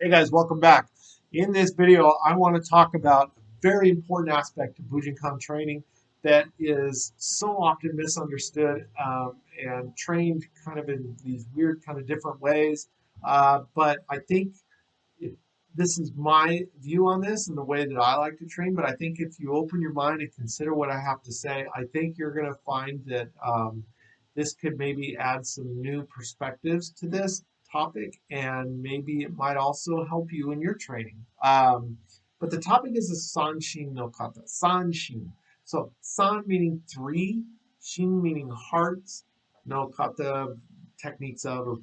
Hey guys, welcome back. In this video, I want to talk about a very important aspect of Bujinkan training that is so often misunderstood and trained kind of in these weird kind of different ways. But I think if, this is my view on this and the way that I like to train. But I think if you open your mind and consider what I have to say, I think you're going to find that this could maybe add some new perspectives to this topic, and maybe it might also help you in your training. But the topic is the Sanshin no Kata. Sanshin. So San meaning three, Shin meaning hearts, no Kata techniques of.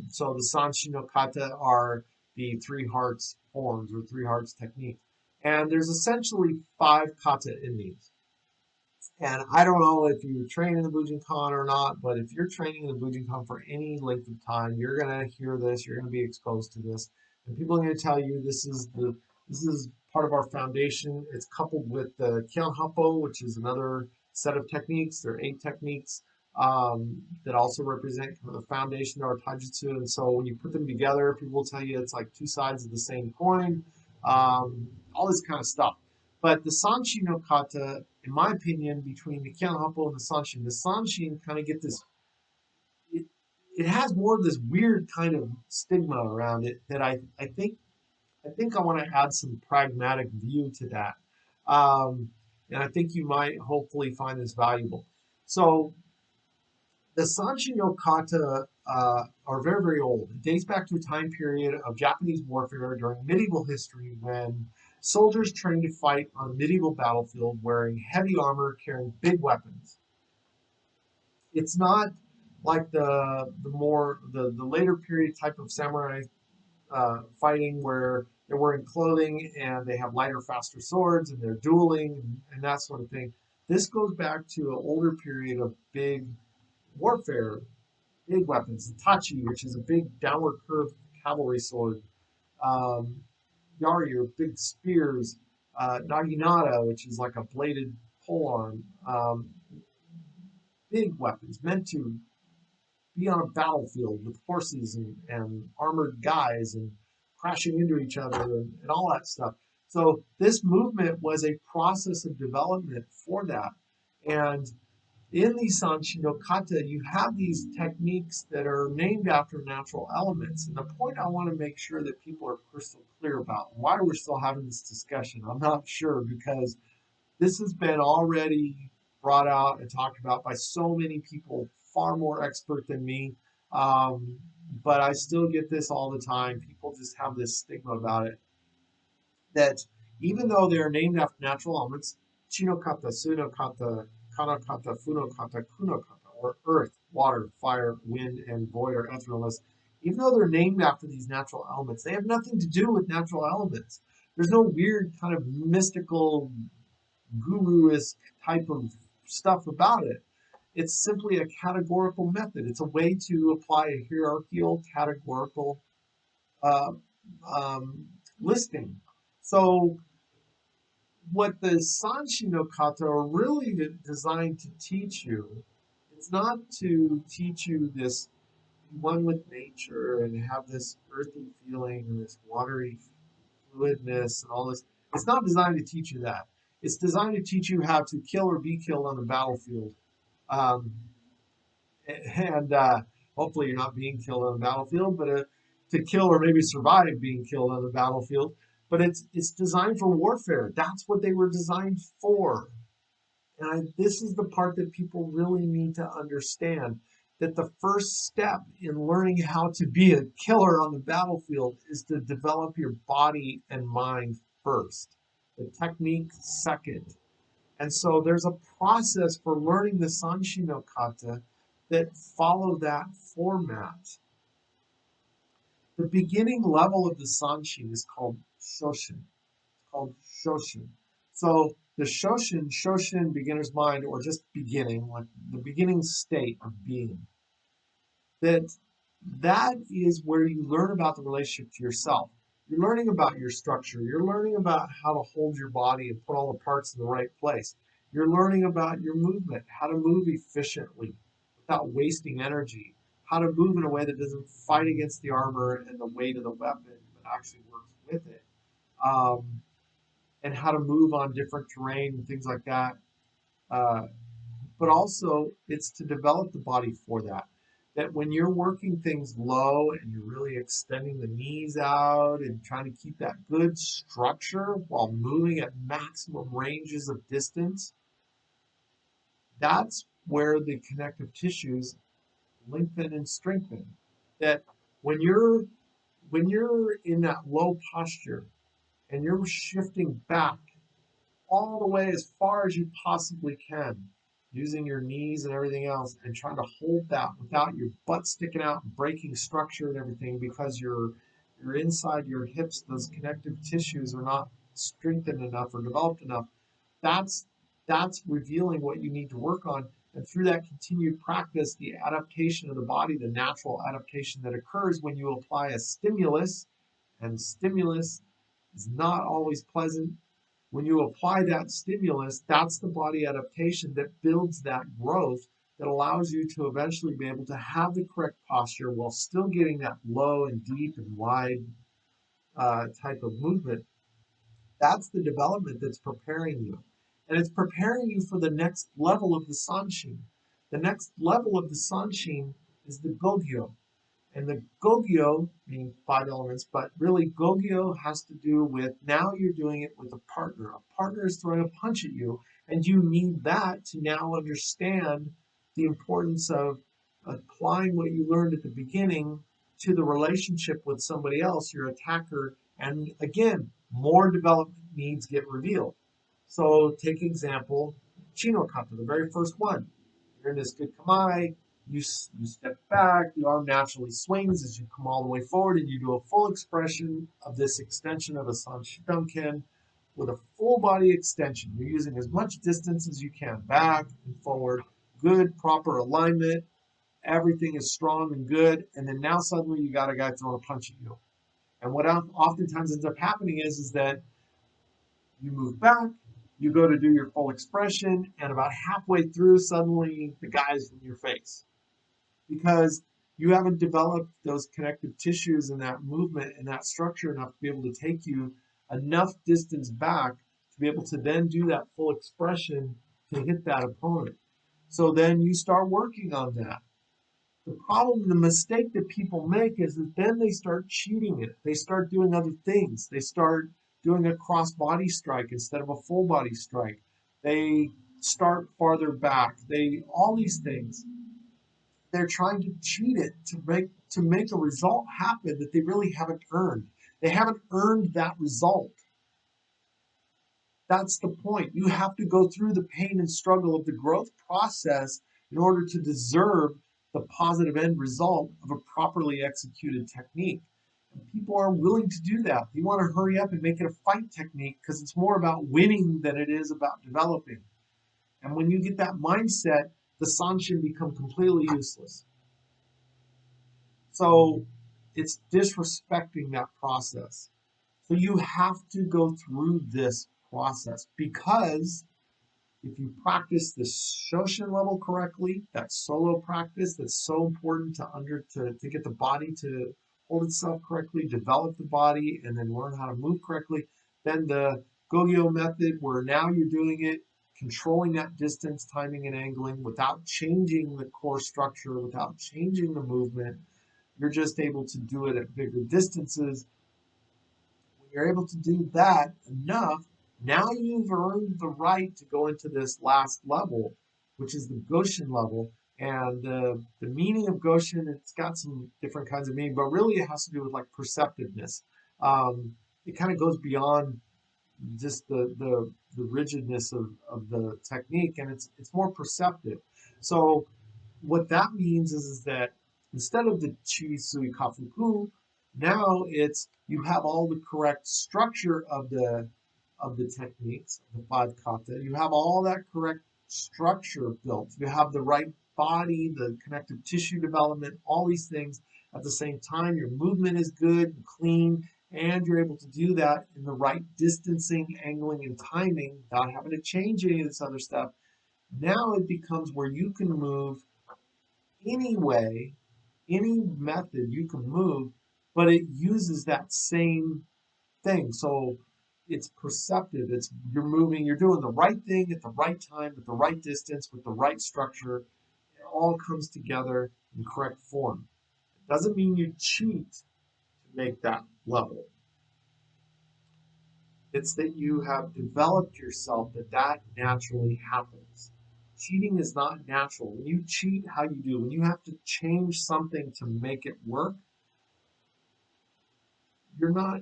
So the Sanshin no Kata are the three hearts forms or three hearts technique. And there's essentially five kata in these. And I don't know if you train in the Bujinkan or not, but if you're training in the Bujinkan for any length of time, you're gonna hear this, you're gonna be exposed to this. And people are gonna tell you this is part of our foundation. It's coupled with the Kyanhapo, which is another set of techniques. There are 8 techniques that also represent kind of the foundation of our taijutsu. And so when you put them together, people will tell you it's like two sides of the same coin, all this kind of stuff. But the Sanshin no Kata, in my opinion, between the Kyanhapo and the Sanshin kind of get this, it, it has more of this weird kind of stigma around it that I think I want to add some pragmatic view to that. And I think you might hopefully find this valuable. So the Sanshin no Kata are very, very old. It dates back to a time period of Japanese warfare during medieval history when soldiers trained to fight on a medieval battlefield wearing heavy armor, carrying big weapons. It's not like the later period type of samurai fighting where they're wearing clothing and they have lighter, faster swords and they're dueling and that sort of thing. This goes back to an older period of big warfare, big weapons. The tachi, which is a big downward curved cavalry sword. Um, Yari, or big spears. Naginata, which is like a bladed polearm. Big weapons meant to be on a battlefield with horses and armored guys and crashing into each other and all that stuff. So this movement was a process of development for that. And in the Sanshin no Kata, you have these techniques that are named after natural elements. And the point I want to make sure that people are crystal clear about why we're still having this discussion, I'm not sure, because this has been already brought out and talked about by so many people, far more expert than me. Um, but I still get this all the time. People just have this stigma about it that even though they are named after natural elements, Chinokata, Sunokata, Kanakata, Funokata, Kunokata, or earth, water, fire, wind, and void or etherealness, even though they're named after these natural elements, they have nothing to do with natural elements. There's no weird kind of mystical, guru-esque type of stuff about it. It's simply a categorical method. It's a way to apply a hierarchical, categorical uh, um, listing. So what the Sanshin no Kata are really designed to teach you, it's not to teach you this one with nature and have this earthy feeling and this watery fluidness and all this. It's not designed to teach you that. It's designed to teach you how to kill or be killed on the battlefield. Um, and hopefully you're not being killed on the battlefield, but to kill or maybe survive being killed on the battlefield. But it's designed for warfare. That's what they were designed for. And this is the part that people really need to understand, that the first step in learning how to be a killer on the battlefield is to develop your body and mind first, the technique second. And so there's a process for learning the Sanshin no Kata that follow that format. The beginning level of the Sanshin is called Shoshin. It's called Shoshin. So the Shoshin, beginner's mind, or just beginning, like the beginning state of being, that is where you learn about the relationship to yourself. You're learning about your structure. You're learning about how to hold your body and put all the parts in the right place. You're learning about your movement, how to move efficiently without wasting energy. how to move in a way that doesn't fight against the armor and the weight of the weapon, but actually works with it, um, and how to move on different terrain and things like that. Uh, but also, it's to develop the body for that. That when you're working things low and you're really extending the knees out and trying to keep that good structure while moving at maximum ranges of distance, that's where the connective tissues lengthen and strengthen. That when you're when you're in that low posture and you're shifting back all the way as far as you possibly can, using your knees and everything else, and trying to hold that without your butt sticking out and breaking structure and everything because you're inside your hips, those connective tissues are not strengthened enough or developed enough. That's that's revealing what you need to work on. And through that continued practice, the adaptation of the body, the natural adaptation that occurs when you apply a stimulus, and stimulus is not always pleasant. When you apply that stimulus, that's the body adaptation that builds that growth that allows you to eventually be able to have the correct posture while still getting that low and deep and wide type of movement. That's the development that's preparing you. And it's preparing you for the next level of the Sanshin. The next level of the Sanshin is the Gogyo. And the Gogyo, meaning 5 elements, but really Gogyo has to do with now you're doing it with a partner. A partner is throwing a punch at you, and you need that to now understand the importance of applying what you learned at the beginning to the relationship with somebody else, your attacker. And again, more development needs get revealed. So take example, Chino Kata, the very first one. You're in this good kamae, you step back, the arm naturally swings as you come all the way forward, and you do a full expression of this extension of a Sanshin with a full body extension. You're using as much distance as you can, back and forward, good, proper alignment, everything is strong and good, and then now suddenly you got a guy throwing a punch at you. And what oftentimes ends up happening is that you move back, you go to do your full expression, and about halfway through, suddenly the guy's in your face because you haven't developed those connective tissues and that movement and that structure enough to be able to take you enough distance back to be able to then do that full expression to hit that opponent. So then you start working on that. The problem, the mistake that people make is that then they start cheating it. They start doing other things. They start doing a cross body strike instead of a full body strike. They start farther back. They all these things. They're trying to cheat it to make a result happen that they really haven't earned. They haven't earned that result. That's the point. You have to go through the pain and struggle of the growth process in order to deserve the positive end result of a properly executed technique. And people are willing to do that. They want to hurry up and make it a fight technique because it's more about winning than it is about developing. And when you get that mindset, the Sanshin become completely useless. So it's disrespecting that process. So you have to go through this process because if you practice the Shoshin level correctly, that solo practice that's so important to get the body to hold itself correctly, develop the body, and then learn how to move correctly, then the Gogyo method where now you're doing it, controlling that distance, timing, and angling without changing the core structure, without changing the movement, you're just able to do it at bigger distances. When you're able to do that enough, now you've earned the right to go into this last level, which is the Goshin level. And the meaning of Goshin, it's got some different kinds of meaning, but really it has to do with like perceptiveness. It kind of goes beyond just the rigidness of the technique, and it's more perceptive. So what that means is that instead of the chi sui kafuku, now it's you have all the correct structure of the techniques, the 5 kata. You have all that correct structure built. You have the right body, the connective tissue development, all these things at the same time. Your movement is good and clean, and you're able to do that in the right distancing, angling, and timing without having to change any of this other stuff. Now it becomes where you can move any way Any method you can move, but it uses that same thing. So it's perceptive. It's you're moving, you're doing the right thing at the right time, at the right distance, with the right structure. It all comes together in correct form. It doesn't mean you cheat to make that level. It's that you have developed yourself that naturally happens. Cheating is not natural. When you cheat, how you do, when you have to change something to make it work,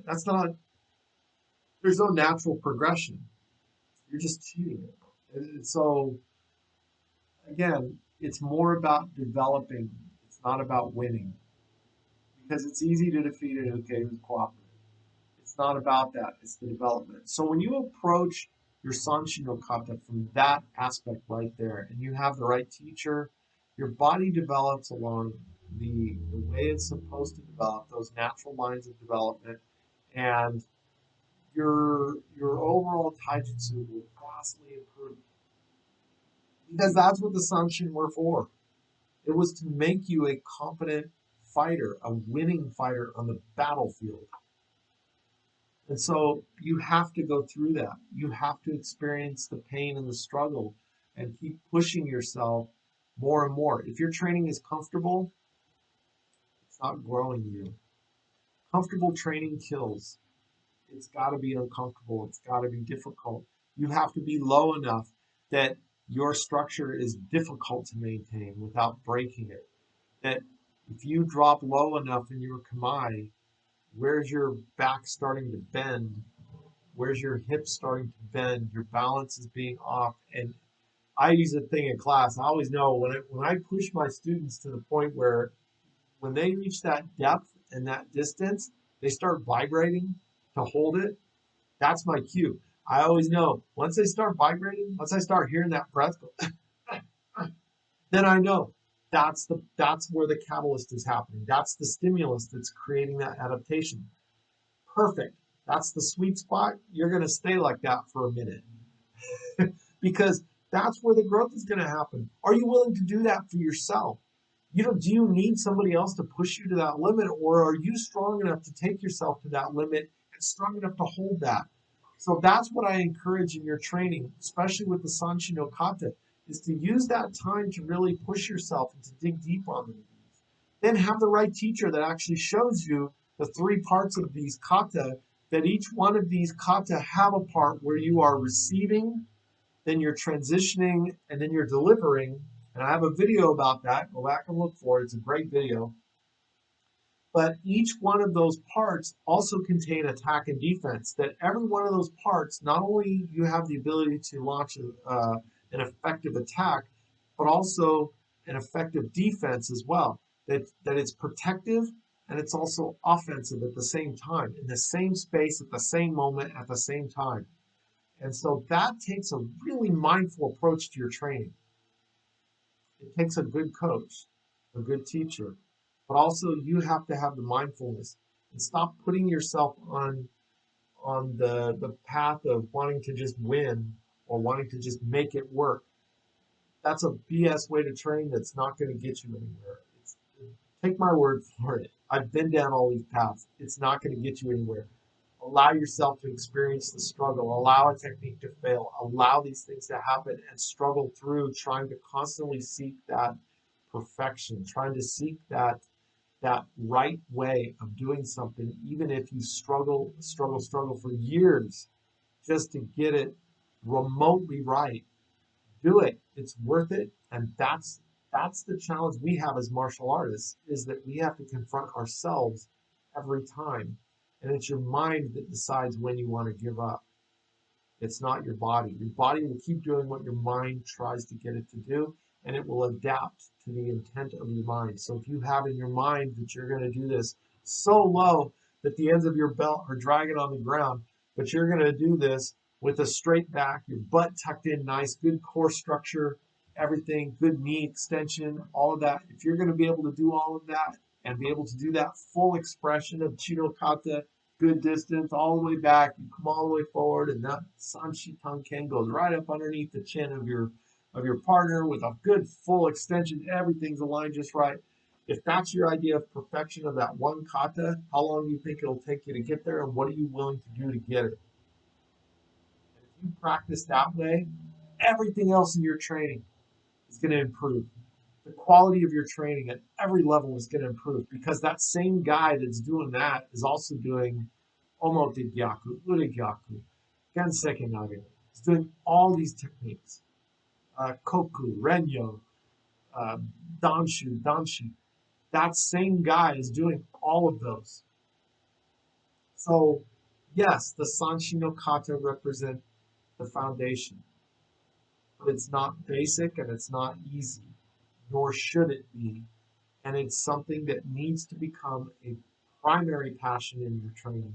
that's not, there's no natural progression. You're just cheating it. And so, again, it's more about developing. It's not about winning. Because it's easy to defeat it, okay, who's cooperative. It's not about that. It's the development. So when you approach your Sanshin no Kata from that aspect right there, and you have the right teacher, your body develops along the way it's supposed to develop, those natural lines of development, and your overall taijutsu will vastly improve. Because that's what the Sanshin were for. It was to make you a competent fighter, a winning fighter on the battlefield. And so you have to go through that. You have to experience the pain and the struggle and keep pushing yourself more and more. If your training is comfortable, it's not growing you. Comfortable training kills. It's got to be uncomfortable. It's got to be difficult. You have to be low enough that your structure is difficult to maintain without breaking it. That if you drop low enough in your kamae, where's your back starting to bend? Where's your hips starting to bend? Your balance is being off. And I use a thing in class. I always know when I push my students to the point where when they reach that depth and that distance, they start vibrating to hold it. That's my cue. I always know once they start vibrating, once I start hearing that breath go, then I know that's where the catalyst is happening. That's the stimulus that's creating that adaptation. Perfect. That's the sweet spot. You're going to stay like that for a minute because that's where the growth is going to happen. Are you willing to do that for yourself? Do you need somebody else to push you to that limit, or are you strong enough to take yourself to that limit and strong enough to hold that? So that's what I encourage in your training, especially with the Sanshin no Kata, is to use that time to really push yourself and to dig deep on them. Then have the right teacher that actually shows you the three parts of these kata, that each one of these kata have a part where you are receiving, then you're transitioning, and then you're delivering. And I have a video about that. Go back and look for it. It's a great video. But each one of those parts also contain attack and defense. That every one of those parts, not only you have the ability to launch an effective attack, but also an effective defense as well. That it's protective and it's also offensive at the same time, in the same space, at the same moment, at the same time. And so that takes a really mindful approach to your training. It takes a good coach, a good teacher, but also you have to have the mindfulness and stop putting yourself on the path of wanting to just win or wanting to just make it work. That's a BS way to train that's not going to get you anywhere. Take my word for it. I've been down all these paths. It's not going to get you anywhere. Allow yourself to experience the struggle. Allow a technique to fail. Allow these things to happen and struggle through trying to constantly seek that perfection, trying to seek that right way of doing something, even if you struggle for years just to get it remotely right. Do it. It's worth it. And that's the challenge we have as martial artists, is that we have to confront ourselves every time. And it's your mind that decides when you want to give up. It's not your body. Your body will keep doing what your mind tries to get it to do, and it will adapt to the intent of your mind. So if you have in your mind that you're going to do this so low that the ends of your belt are dragging on the ground, but you're going to do this with a straight back, your butt tucked in nice, good core structure, everything, good knee extension, all of that. If you're going to be able to do all of that and be able to do that full expression of Chino Kata, good distance all the way back, you come all the way forward, and that Sanshi Tanken goes right up underneath the chin of your partner with a good full extension. Everything's aligned just right. If that's your idea of perfection of that one kata, how long do you think it'll take you to get there, and what are you willing to do to get it? And if you practice that way, everything else in your training is going to improve. The quality of your training at every level is going to improve because that same guy that's doing that is also doing omote-gyaku, ure-gyaku, genseki nage. He's doing all these techniques, koku, renyo, uh, danshu, danshi. That same guy is doing all of those. So, yes, the Sanshin no kata represent the foundation, but it's not basic and it's not easy, nor should it be. And it's something that needs to become a primary passion in your training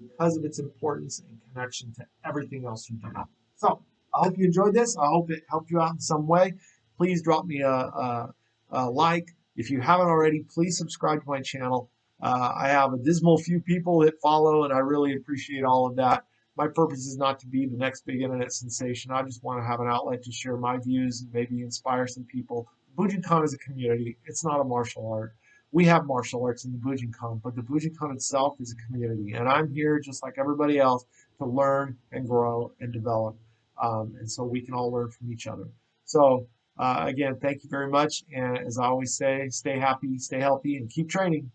because of its importance and connection to everything else you do. So I hope you enjoyed this. I hope it helped you out in some way. Please drop me a like. If you haven't already, please subscribe to my channel. I have a dismal few people that follow, and I really appreciate all of that. My purpose is not to be the next big internet sensation. I just want to have an outlet to share my views and maybe inspire some people. Bujinkan is a community. It's not a martial art. We have martial arts in the Bujinkan, but the Bujinkan itself is a community. And I'm here, just like everybody else, to learn and grow and develop. And so we can all learn from each other. So, again, thank you very much. And as I always say, stay happy, stay healthy, and keep training.